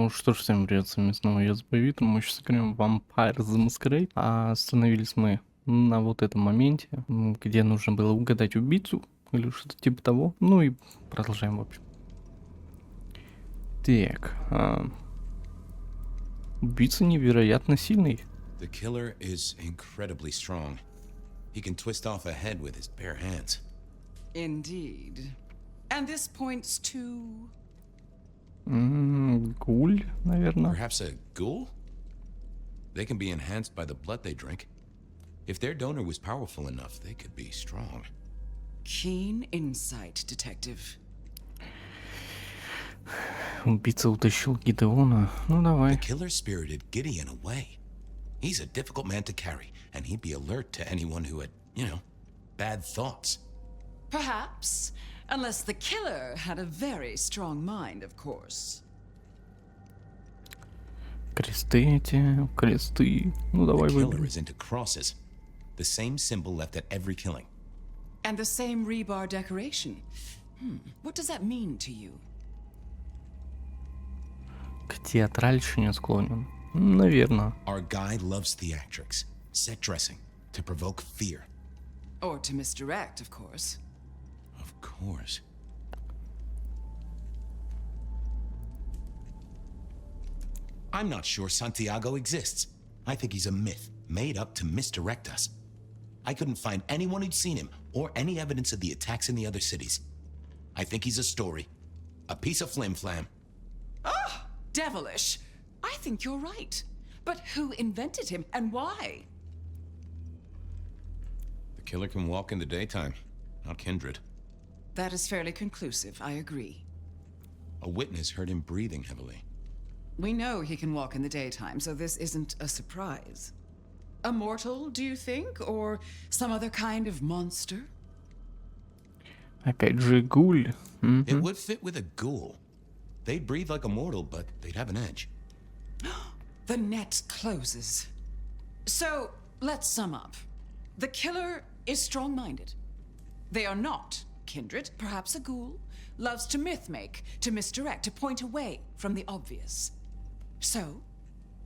Ну что ж, всем привет, с вами снова я, ThebyVittor, мы сейчас играем Vampire the Masquerade. А остановились мы на вот этом моменте, где нужно было угадать убийцу, или что-то типа того. Ну и продолжаем, в общем. Так, убийца невероятно сильный. The killer is incredibly strong. He can twist off a head with his bare hands. Indeed. And this points to... Гуль, наверное. Perhaps a ghoul? They can be enhanced by the blood they drink. If their donor was powerful enough, they could be strong. Keen insight, detective. Убийца утащил Гидеона. Ну The давай. killer spirited Gideon away. He's a difficult man to carry, and he'd be alert to anyone who had, bad thoughts. Perhaps. Unless the killer had a very strong mind, of course. Кресты эти, кресты. Ну The давай killer выберем. is into crosses. The same symbol left at every killing. And the same rebar decoration. What does that mean to you? К театральщине склонен. Наверное. Our guy loves theatrics, set dressing, to provoke fear. Or to misdirect, of course. Of course. I'm not sure Santiago exists. I think he's a myth made up to misdirect us. I couldn't find anyone who'd seen him or any evidence of the attacks in the other cities. I think he's a story. A piece of flim-flam. Ah, devilish. I think you're right. But who invented him and why? The killer can walk in the daytime, not kindred. That is fairly conclusive, I agree. A witness heard him breathing heavily. We know he can walk in the daytime, so this isn't a surprise. A mortal, do you think? Or some other kind of monster? Опять же гуль. It would fit with a ghoul. They'd breathe like a mortal, but they'd have an edge. The net closes. So, let's sum up. The killer is strong-minded. They are not kindred, perhaps a ghoul, loves to myth-make, to misdirect, to point away from the obvious. So,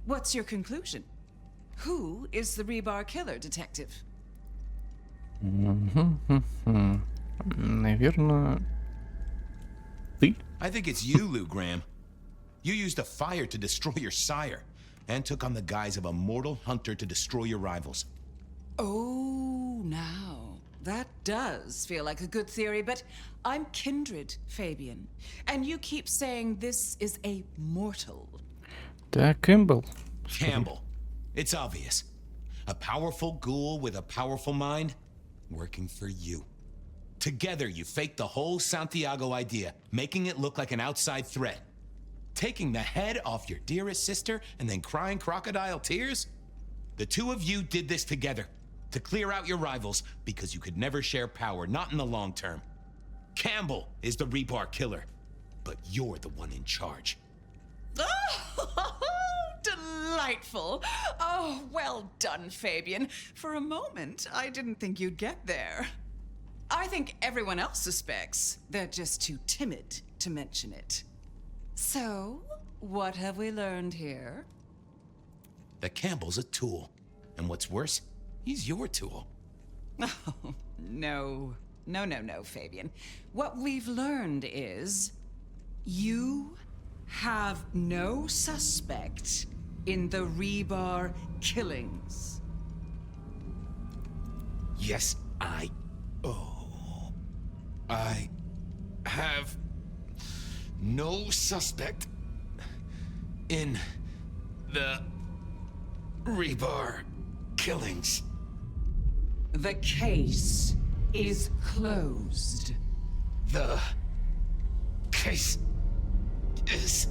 what's your conclusion? Who is the rebar killer, detective? Наверное, ты? I think it's you, Lou Graham. You used a fire to destroy your sire, and took on the guise of a mortal hunter to destroy your rivals. Oh, now, that does feel like a good theory, but I'm kindred, Fabian. And you keep saying this is a mortal. Да, Кэмпбелл. Campbell. It's obvious. A powerful ghoul with a powerful mind, working for you. Together, you faked the whole Santiago idea, making it look like an outside threat. Taking the head off your dearest sister and then crying crocodile tears? The two of you did this together, to clear out your rivals, because you could never share power, not in the long term. Campbell is the rebar killer, but you're the one in charge. Oh, delightful. Oh, well done, Fabian. For a moment, I didn't think you'd get there. I think everyone else suspects. They're just too timid to mention it. So, what have we learned here? That Campbell's a tool. And what's worse, he's your tool. Oh, no. No, Fabian. What we've learned is you have no suspect in the rebar killings. Yes, I have no suspect in the rebar killings. The case is closed. The case is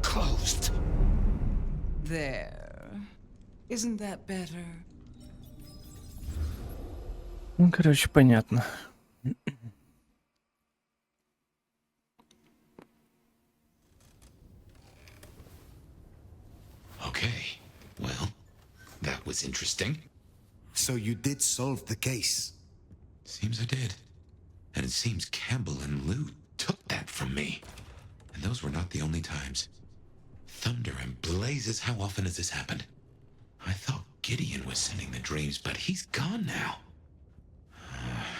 closed. There. Isn't that better? Ну, короче, понятно. Okay, well, that was interesting. So you did solve the case? Seems I did. And it seems Campbell and Lou took that from me. And those were not the only times. Thunder and blazes, how often has this happened? I thought Gideon was sending the dreams, but he's gone now.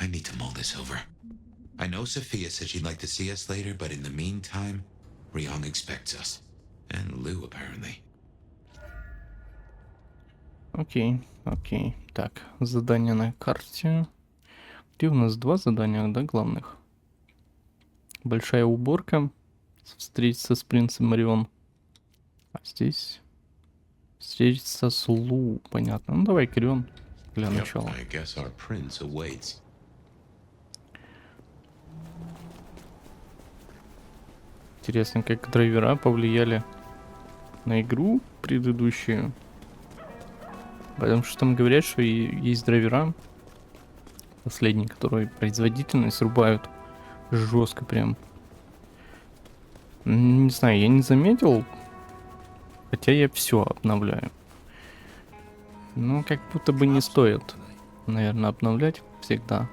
I need to mull this over. I know Sophia said she'd like to see us later, but in the meantime, Ryong expects us. And Lou, apparently. Окей, окей. Так, задание на карте. Где у нас 2 задания, да, главных? Большая уборка. Встретиться с принцем Марион. А здесь... Встретиться с Лу. Понятно. Ну, давай, Кирион, для начала. I guess our prince awaits. Интересно, как драйвера повлияли на игру предыдущую. Потому что там говорят, что и есть драйвера последние, которые производительность рубают жестко прям. Не знаю, я не заметил, хотя я все обновляю. Но как будто бы не стоит, наверное, обновлять всегда.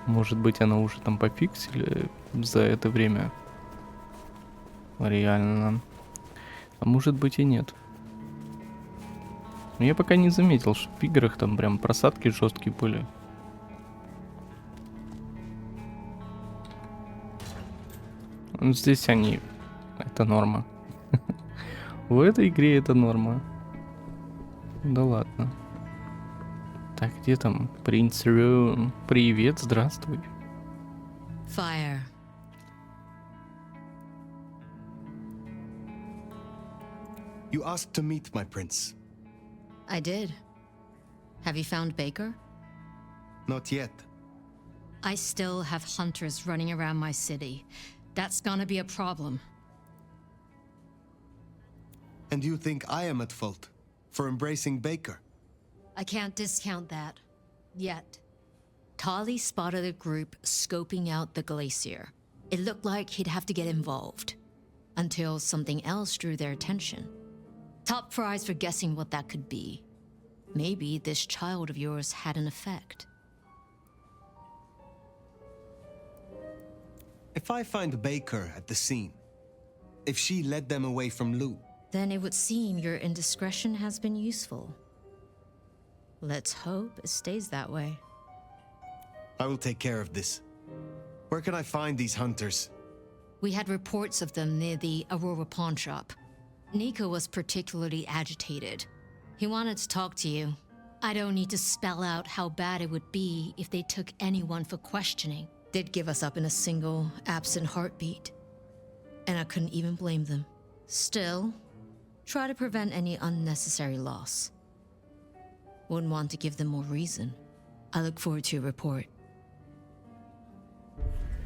Может быть, она уже там пофиксили за это время. Реально. А может быть и нет. Но я пока не заметил, что в играх там прям просадки жесткие были. Ну, здесь они... Это норма. В этой игре это норма. Да ладно. Так, где там принц Рюн? Привет, здравствуй. Fire. You asked to meet my prince. I did. Have you found Baker? Not yet. I still have hunters running around my city. That's gonna be a problem. And you think I am at fault for embracing Baker? I can't discount that. Yet. Tali spotted a group scoping out the glacier. It looked like he'd have to get involved. Until something else drew their attention. Top prize for guessing what that could be. Maybe this child of yours had an effect. If I find Baker at the scene, if she led them away from Lou, Then it would seem your indiscretion has been useful. Let's hope it stays that way. I will take care of this. Where can I find these hunters? We had reports of them near the Aurora pawn shop. Nico was particularly agitated. He wanted to talk to you. I don't need to spell out how bad it would be if they took anyone for questioning. They'd give us up in a single, absent heartbeat. And I couldn't even blame them. Still, try to prevent any unnecessary loss. Wouldn't want to give them more reason. I look forward to your report.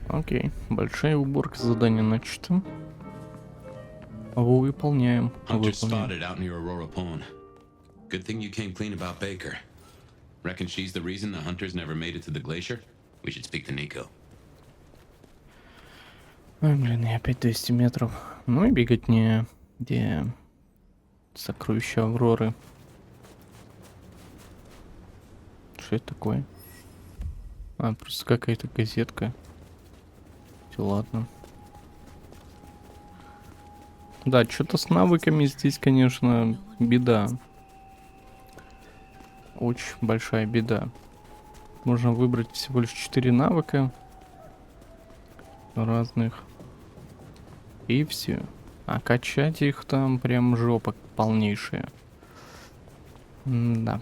Окей, большая уборка, задание начато. Выполняем. Hunters spotted out near Aurora Pawn. Good thing you came clean about Baker. Reckon she's the reason the hunters never made it to the glacier? We should speak to Nico. Ой, блин, и опять 200 метров. Ну и бегать не... Где... Сокровища Авроры. Что это такое? А, просто какая-то газетка. Ладно. Да, что-то с навыками здесь, конечно, беда. Очень большая беда. Можно выбрать всего лишь 4 навыка разных. И все. А качать их там прям жопа полнейшая. Да.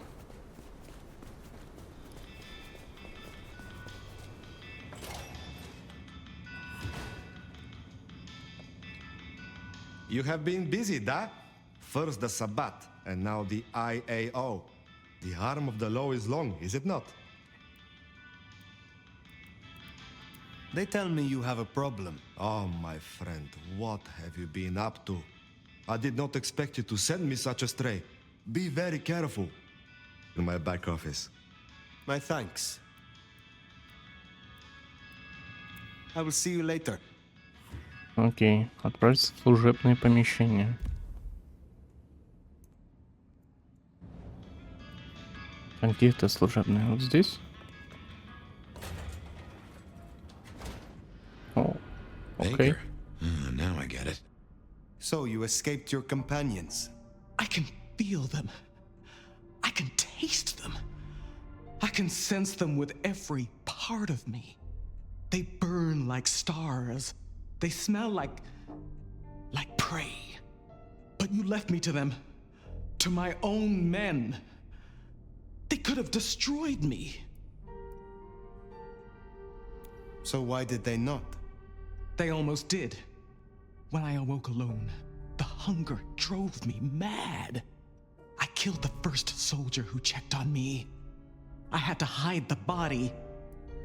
You have been busy, da? First the Sabbat, and now the IAO. The arm of the law is long, is it not? They tell me you have a problem. Oh, my friend, what have you been up to? I did not expect you to send me such a stray. Be very careful. In my back office. My thanks. I will see you later. Окей, отправиться в служебное помещение. А где это служебное? Вот здесь? Окей. Baker. Now I get it. So you escaped your companions. I can feel them. I can taste them. I can sense them with every part of me. They burn like stars. They smell like prey. But you left me to them. To my own men. They could have destroyed me. So why did they not? They almost did. When I awoke alone, the hunger drove me mad. I killed the first soldier who checked on me. I had to hide the body,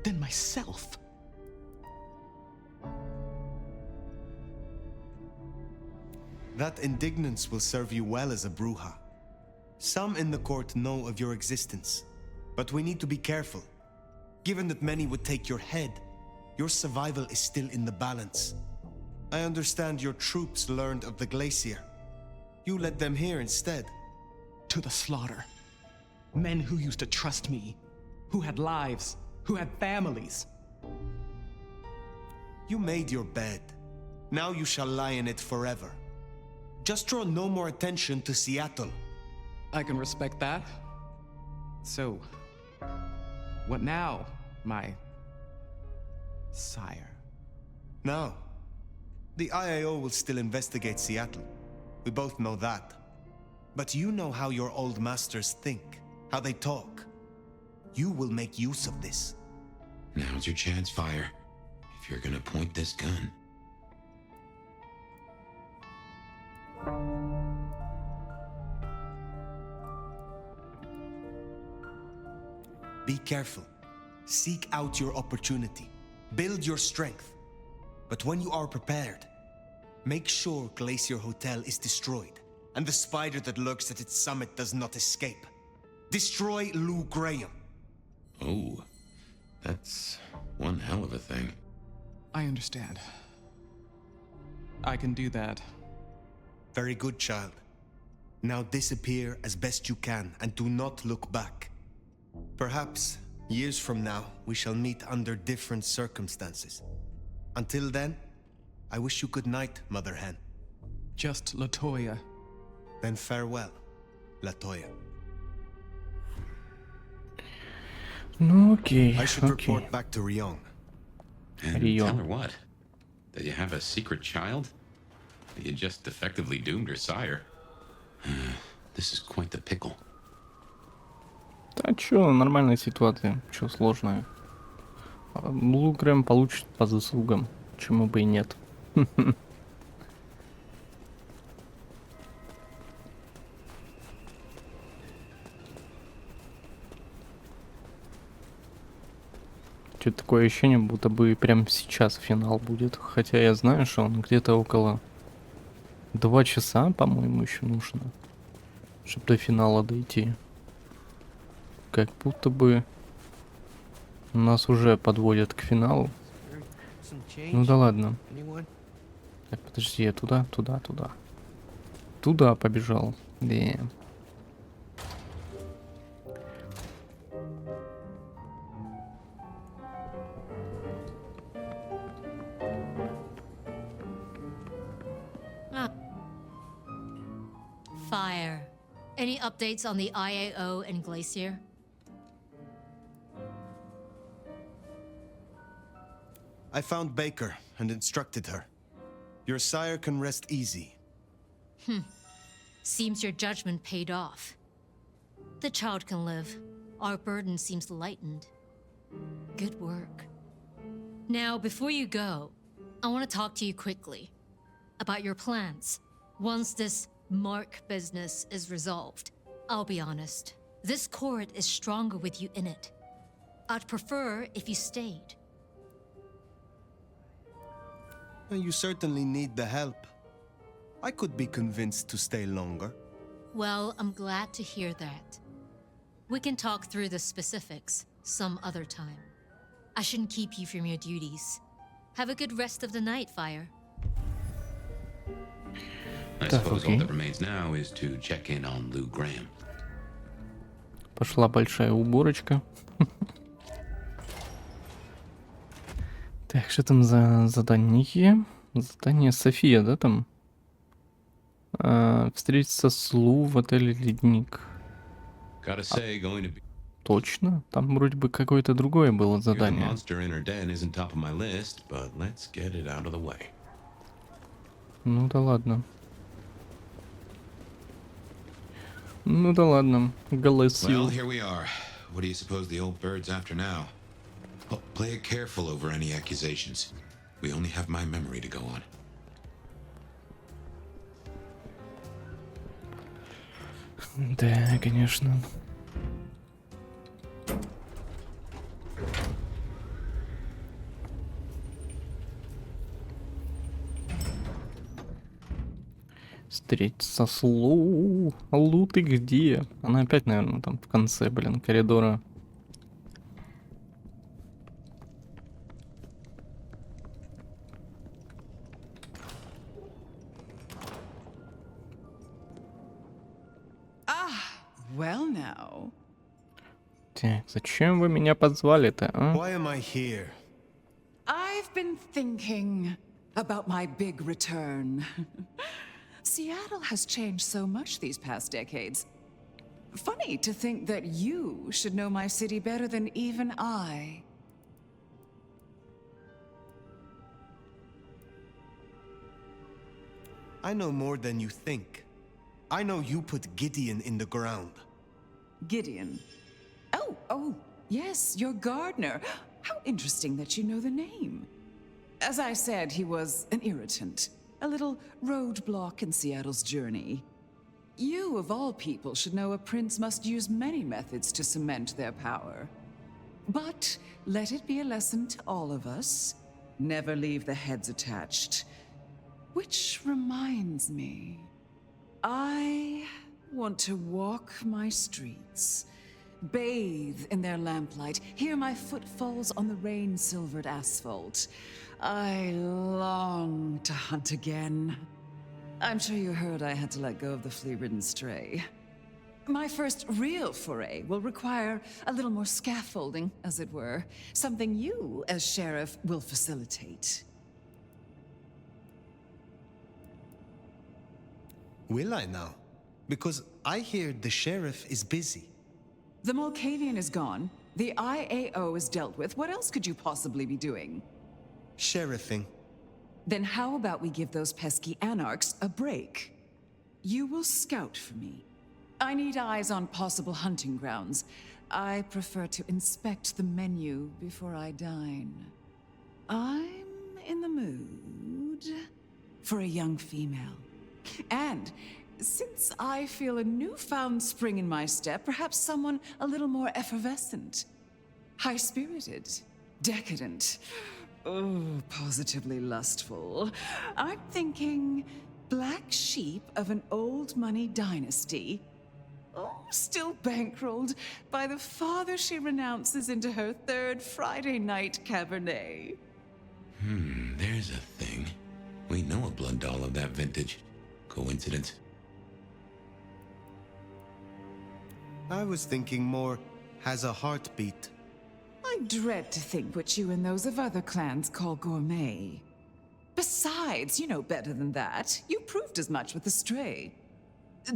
then myself. That indignance will serve you well as a Bruja. Some in the court know of your existence, but we need to be careful. Given that many would take your head, your survival is still in the balance. I understand your troops learned of the glacier. You led them here instead. To the slaughter. Men who used to trust me, who had lives, who had families. You made your bed. Now you shall lie in it forever. Just draw no more attention to Seattle. I can respect that. So, what now, my sire? Now, the IAO will still investigate Seattle. We both know that. But you know how your old masters think, how they talk. You will make use of this. Now's your chance, Fire. If you're gonna point this gun. Be careful. Seek out your opportunity. Build your strength. But when you are prepared, make sure Glacier Hotel is destroyed, and the spider that lurks at its summit does not escape. Destroy Lou Graham. Oh, that's one hell of a thing. I understand. I can do that. Very good, child. Now disappear as best you can, and do not look back. Perhaps, years from now, we shall meet under different circumstances. Until then, I wish you good night, Mother Hen. Just Latoya. Then farewell, Latoya. Ну окей, I should окей. report back to Ryong. And Rio. tell her what? That you have a secret child? That you just effectively doomed her sire? This is quite the pickle. Да чё, нормальная ситуация, чё сложная. Блу Грэм получит по заслугам, чему бы и нет. Чё-то такое ощущение, будто бы прямо сейчас финал будет. Хотя я знаю, что он где-то около 2 часа, по-моему, еще нужно, чтобы до финала дойти. Как будто бы нас уже подводят к финалу. Ну да ладно. Так, подожди, я туда. Туда побежал. Да. Fire. Any updates on the IAO and Glacier? I found Baker and instructed her. Your sire can rest easy. Seems your judgment paid off. The child can live. Our burden seems lightened. Good work. Now, before you go, I want to talk to you quickly about your plans. Once this Mark business is resolved, I'll be honest, this court is stronger with you in it. I'd prefer if you stayed. You certainly need the help. I could be convinced to stay longer. Well, I'm glad to hear that. We can talk through the specifics some other time. I shouldn't keep you from your duties. Have a good rest of the night, Fire. I suppose all that remains now is to check in on Lou Graham. Пошла большая уборочка. Так, что там за задание? Задание София, да, там? Встретиться с Лу в отеле «Ледник». Gotta say, going to be Точно? Там вроде бы какое-то другое было the задание. monster in her den isn't top of my list, but let's get it out of the way. Ну да ладно. Ну да ладно. Well, Голосил. here we are. What do you suppose the old bird's after now? Oh, play it careful over any accusations. We only have my memory to go on. Да, конечно. Встретиться с Лу. Лу, ты где? Она опять, наверное, там в конце, блин, коридора. Well, now. Так, зачем вы меня позвали-то, а? Why am I here? I've been thinking about my big return. Seattle has changed so much these past decades. Funny to think that you should know my city better than even I. I know more than you think. I know you put Gideon in the ground. Gideon. Oh, yes, your gardener. How interesting that you know the name. As I said, he was an irritant, a little roadblock in Seattle's journey. You, of all people, should know a prince must use many methods to cement their power. But let it be a lesson to all of us. Never leave the heads attached. Which reminds me, I want to walk my streets, bathe in their lamplight, hear my footfalls on the rain-silvered asphalt. I long to hunt again. I'm sure you heard I had to let go of the flea-ridden stray. My first real foray will require a little more scaffolding, as it were. Something you, as sheriff, will facilitate. Will I now? Because I hear the sheriff is busy. The Mulcavian is gone. The IAO is dealt with. What else could you possibly be doing? Sheriffing. Then how about we give those pesky anarchs a break? You will scout for me. I need eyes on possible hunting grounds. I prefer to inspect the menu before I dine. I'm in the mood for a young female. And since I feel a newfound spring in my step, perhaps someone a little more effervescent, high-spirited, decadent, oh, positively lustful. I'm thinking black sheep of an old money dynasty. Oh, still bankrolled by the father she renounces into her third Friday night Cabernet. There's a thing. We know a blood doll of that vintage. Coincidence? I was thinking more has a heartbeat. I dread to think what you and those of other clans call gourmet. Besides, you know better than that. You proved as much with the stray.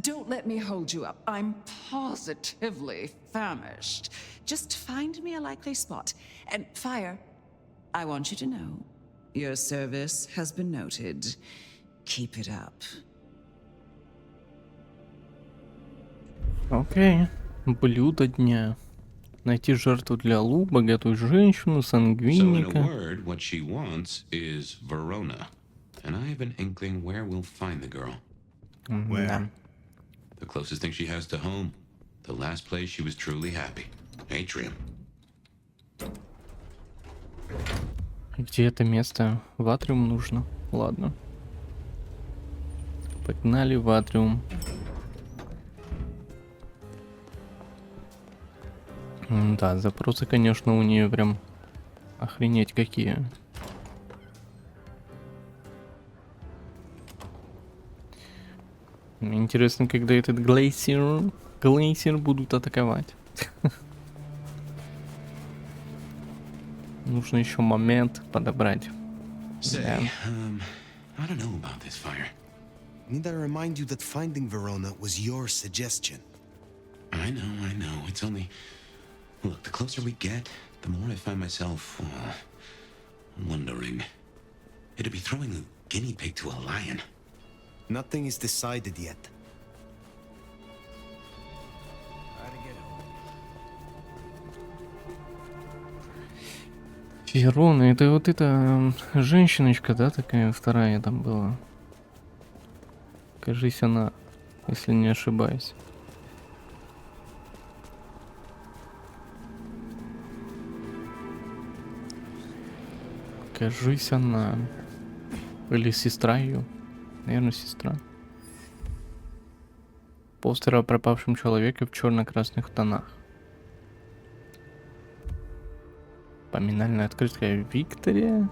Don't let me hold you up. I'm positively famished. Just find me a likely spot. And Fire, I want you to know, your service has been noted. Keep it up. Окей. Блюдо дня. Найти жертву для Лу, богатую женщину, So in a сангвиника. word, what she wants is Verona. And I have an inkling where we'll find the girl. Да. The closest thing she has to home. The last place she was truly happy. Atrium. Где это место? В Атриум нужно. Ладно. Погнали в Атриум. Да, запросы, конечно, у нее прям охренеть какие. Мне интересно, когда этот глейсер будут атаковать. Нужно еще момент подобрать. Say, I don't know about this fire. Need I remind you that finding Verona was your suggestion? I know. It's only... Look, the closer we get, the more I find myself, wondering. It'd be throwing a guinea pig to a lion. Nothing is decided yet. Верона, это вот эта женщиночка, да, такая вторая там была. Кажись, она, если не ошибаюсь. Кажись, она. Или сестра ее. Наверное, сестра. Постер о пропавшем человеке в черно-красных тонах. Поминальная открытка Виктория.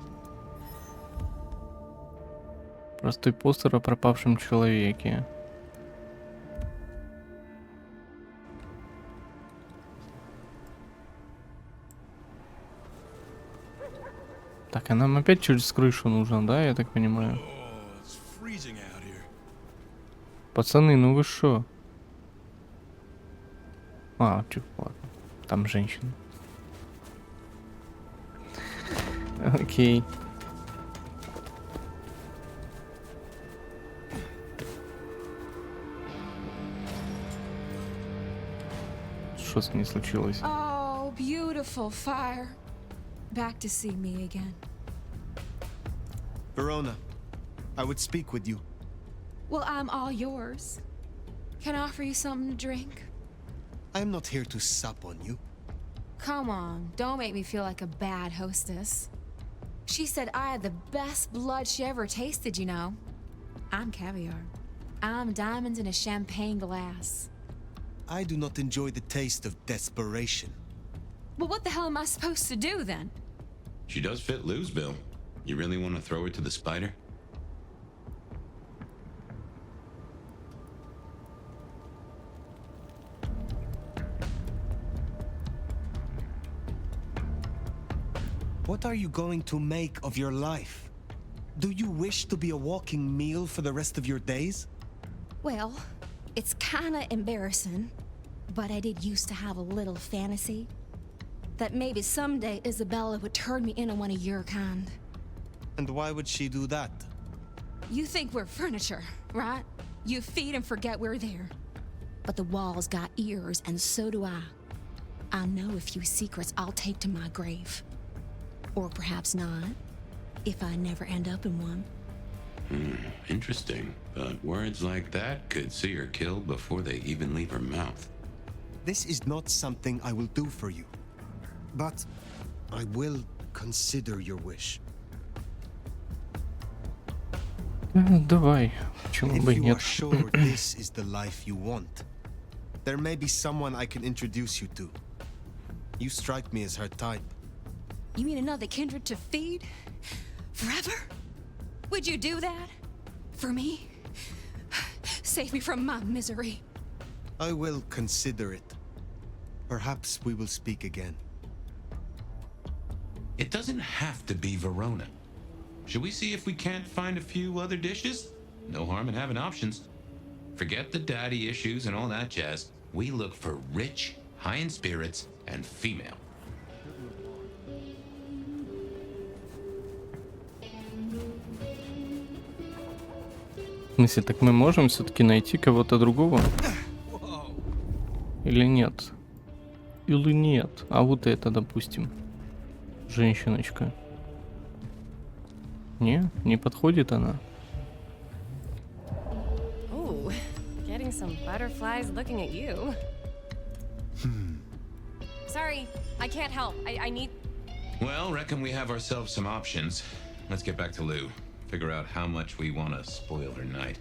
Простой постер о пропавшем человеке. Так, а нам опять через крышу нужно, да, я так понимаю? Пацаны, ну вы шо? А, чё, ладно. Там женщина. Окей. Что с ней случилось? Oh, beautiful fire. Back to see me again. Verona, I would speak with you. Well, I'm all yours. Can I offer you something to drink? I am not here to sup on you. Come on, don't make me feel like a bad hostess. She said I had the best blood she ever tasted, you know. I'm caviar. I'm diamonds in a champagne glass. I do not enjoy the taste of desperation. Well, what the hell am I supposed to do then? She does fit Lou's bill. You really want to throw her to the spider? What are you going to make of your life? Do you wish to be a walking meal for the rest of your days? Well, it's kinda embarrassing, but I did used to have a little fantasy that maybe someday Isabella would turn me into one of your kind. And why would she do that? You think we're furniture, right? You feed and forget we're there. But the walls got ears, and so do I. I know a few secrets I'll take to my grave. Or perhaps not, if I never end up in one. Interesting. But words like that could see her killed before they even leave her mouth. This is not something I will do for you. But I will consider your wish. Давай, почему бы и If you нет? are sure this is the life you want, there may be someone I can introduce you to. You strike me as her type. You mean another kindred to feed? Forever? Would you do that? For me? Save me from my misery. I will consider it. Perhaps we will speak again. It doesn't have to be Verona. Should we see if we can't find a few other dishes? No harm in having options. Forget the daddy issues and all that jazz. We look for rich, high in spirits, and female. В смысле, так мы можем все-таки найти кого-то другого? Или нет? Или нет? А вот это, допустим. Женщиночка. Не подходит она. Ooh, getting some butterflies looking at you. Sorry, I can't help. I need... Well, reckon we have ourselves some options. Let's get back to Lou. Figure out how much we want to spoil her night.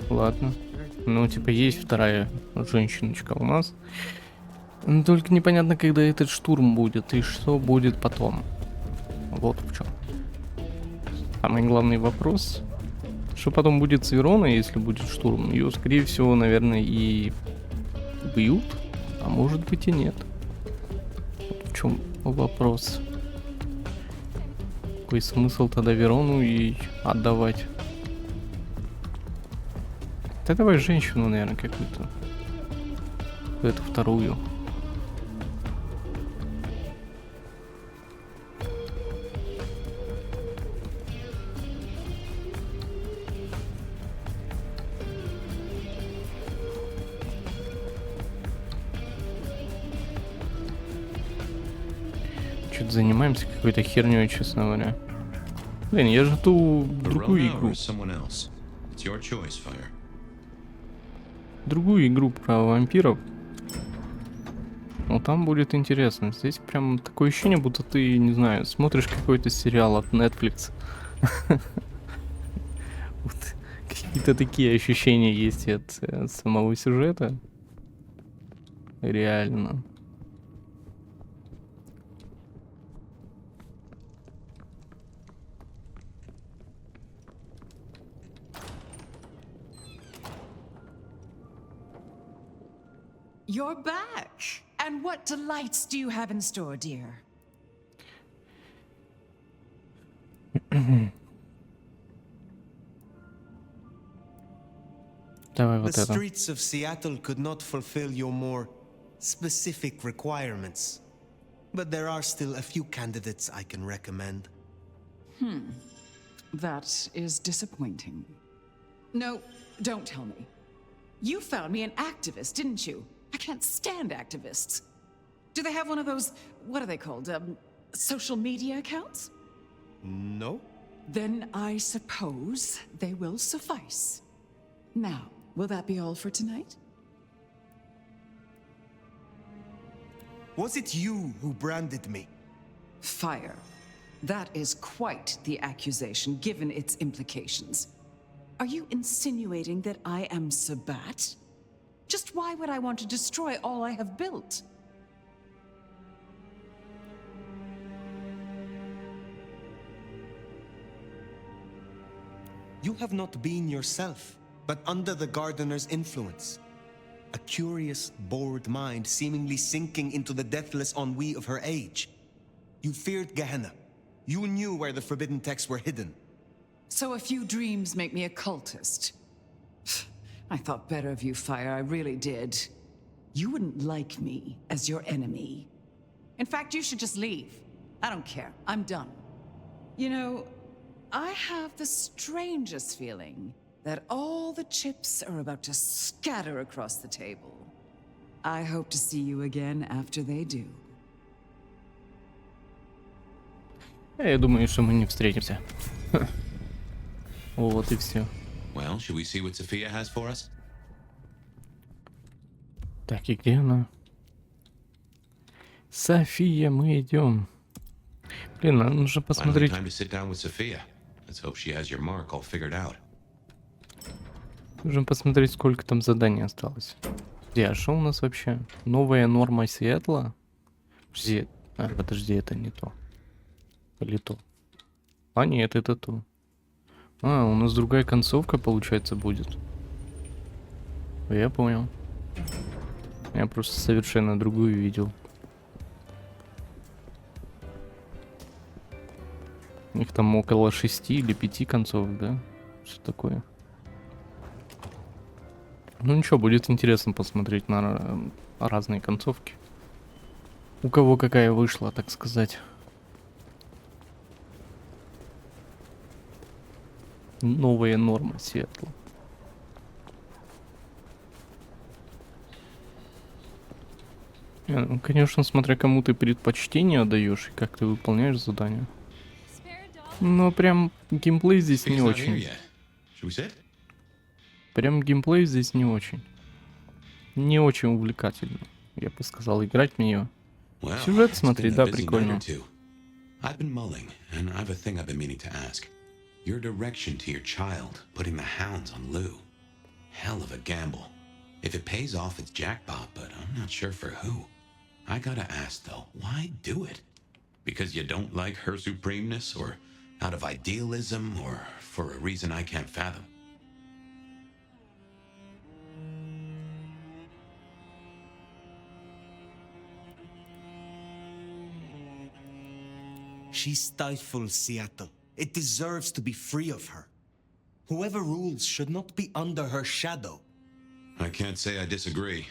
Ладно. Ну, типа, есть вторая женщиночка у нас. Но только непонятно, когда этот штурм будет и что будет потом. Вот в чем. Самый главный вопрос. Что потом будет с Вероной, если будет штурм? Ее, скорее всего, наверное, и убьют. А может быть и нет. чем вопрос? Какой смысл тогда Верону и отдавать? Да давай женщину, наверное, какую-то. Эту вторую. Что-то занимаемся какой-то херней, честно говоря. Блин, я же ту другую игру. Другую игру про вампиров. Ну там будет интересно. Здесь прям такое ощущение, будто ты, не знаю, смотришь какой-то сериал от Netflix. Вот какие-то такие ощущения есть от самого сюжета. Реально. You're back. And what delights do you have in store, dear? Давай The вот это. streets of Seattle could not fulfill your more specific requirements. But there are still a few candidates I can recommend. That is disappointing. No, don't tell me. You found me an activist, didn't you? I can't stand activists. Do they have one of those, what are they called, social media accounts? No? Then I suppose they will suffice. Now, will that be all for tonight? Was it you who branded me? Fire. That is quite the accusation, given its implications. Are you insinuating that I am Sabat? Just why would I want to destroy all I have built? You have not been yourself, but under the gardener's influence. A curious, bored mind seemingly sinking into the deathless ennui of her age. You feared Gehenna. You knew where the forbidden texts were hidden. So a few dreams make me a cultist. I thought better of you, Fire, I really did. You wouldn't like me as your enemy. In fact, you should just leave. I don't care. I'm done. You know, I have the strangest feeling that all the chips are about to scatter across the table. I hope to see you again after they do. Я думаю, что мы не встретимся. Вот и все. Well, should we see what Sophia has for us? Так, и где она? София, мы идем. Блин, нам нужно Finally, посмотреть. time to sit down with Sophia. Let's hope she has your mark all figured out. Нужно посмотреть, сколько там заданий осталось. Где, а что у нас вообще? Новая норма Сиэтла? Подожди, это не то. Или то? А, нет, это то. А, у нас другая концовка, получается, будет. Я понял. Я просто совершенно другую видел. У них там около 6 или 5 концовок, да? Что такое? Ну ничего, будет интересно посмотреть на разные концовки. У кого какая вышла, так сказать. Новая норма Сиэтла. Ну, конечно, смотря кому ты предпочтение отдаешь и как ты выполняешь задания. Но прям геймплей здесь не Sophia's not here очень. yet. Should we sit? Прям геймплей здесь не очень. Не очень увлекательно. Я бы сказал, играть в нее. Well, Сюжет it's смотреть, been да, a busy night прикольно. or two. I've been mulling, and I've a thing I've been meaning to ask. Your direction to your child, putting the hounds on Lou. Hell of a gamble. If it pays off, it's jackpot, but I'm not sure for who. I gotta ask, though, why do it? Because you don't like her supremeness, or out of idealism, or for a reason I can't fathom? She stifles Seattle. It deserves to be free of her. Whoever rules should not be under her shadow. I can't say I disagree.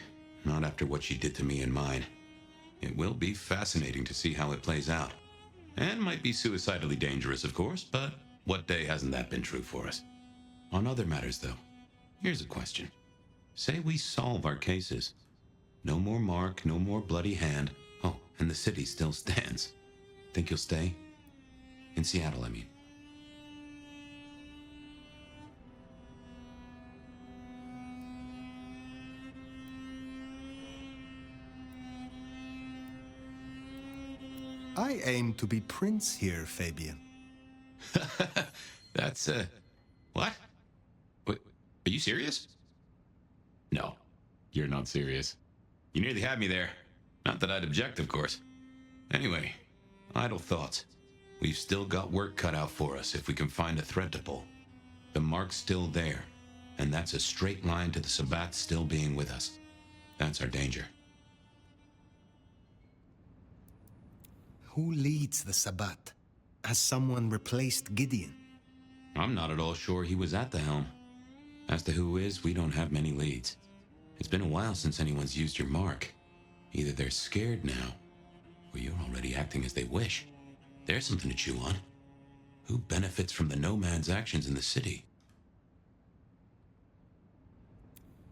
Not after what she did to me and mine. It will be fascinating to see how it plays out. And might be suicidally dangerous, of course, but what day hasn't that been true for us? On other matters, though, here's a question. Say we solve our cases. No more Mark, no more bloody hand. Oh, and the city still stands. Think you'll stay? In Seattle, I mean. I aim to be prince here, Fabian. That's, what? What? Are you serious? No, you're not serious. You nearly had me there. Not that I'd object, of course. Anyway, idle thoughts. We've still got work cut out for us if we can find a thread to pull. The mark's still there, and that's a straight line to the Sabbat still being with us. That's our danger. Who leads the Sabbat? Has someone replaced Gideon? I'm not at all sure he was at the helm. As to who is, we don't have many leads. It's been a while since anyone's used your mark. Either they're scared now, or you're already acting as they wish. There's something to chew on. Who benefits from the nomad's actions in the city?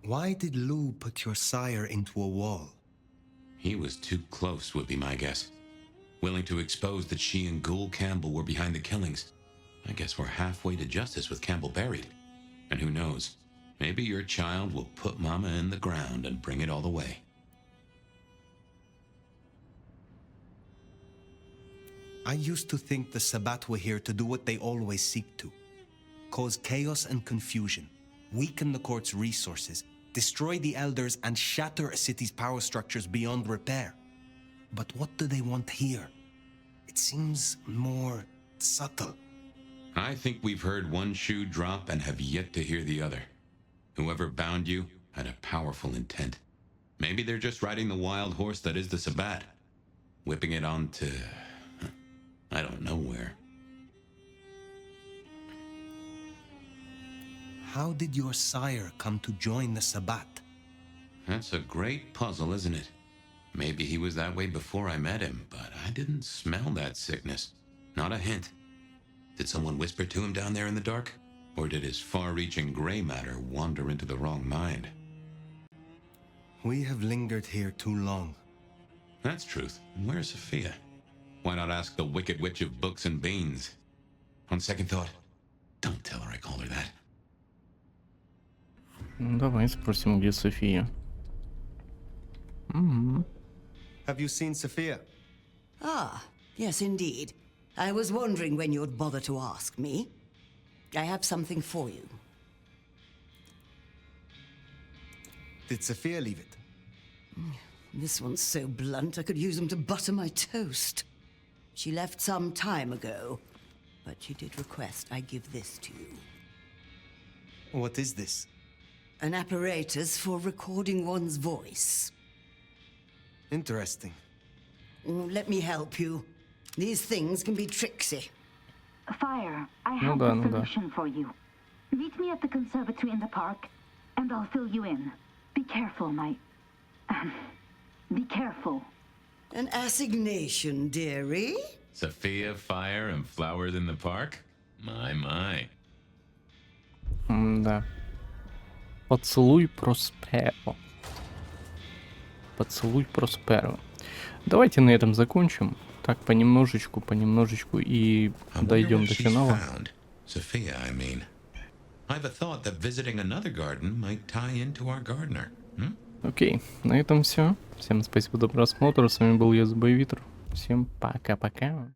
Why did Lou put your sire into a wall? He was too close, would be my guess. Willing to expose that she and Ghoul Campbell were behind the killings. I guess we're halfway to justice with Campbell buried. And who knows, maybe your child will put Mama in the ground and bring it all the way. I used to think the Sabbat were here to do what they always seek to. Cause chaos and confusion, weaken the court's resources, destroy the elders, and shatter a city's power structures beyond repair. But what do they want here? It seems more subtle. I think we've heard one shoe drop and have yet to hear the other. Whoever bound you had a powerful intent. Maybe they're just riding the wild horse that is the Sabbat, whipping it onto... I don't know where. How did your sire come to join the Sabbat? That's a great puzzle, isn't it? Maybe he was that way before I met him, but I didn't smell that sickness. Not a hint. Did someone whisper to him down there in the dark? Or did his far-reaching gray matter wander into the wrong mind? We have lingered here too long. That's truth. And where's Sophia? Why not ask the Wicked Witch of Books and Beans? On second thought, don't tell her I called her that. Давай спросим, где София. Have you seen Sophia? Ah, yes indeed. I was wondering when you'd bother to ask me. I have something for you. Did Sophia leave it? This one's so blunt I could use them to butter my toast. She left some time ago, but she did request I give this to you. What is this? An apparatus for recording one's voice. Interesting. Let me help you. These things can be tricksy. Fire, I have да, a solution for you. Meet me at the conservatory in the park, and I'll fill you in. Be careful, be careful. An assignation, dearie? Sophia, fire, and flowers in the park? My. Да. Поцелуй Просперо. Поцелуй Просперо. Давайте на этом закончим. Так, понемножечку и дойдем до финала. Sophia, I mean. I've a thought that visiting another garden might tie into our gardener. Окей, на этом все. Всем спасибо за просмотр. С вами был я, ThebyVittor. Всем пока-пока.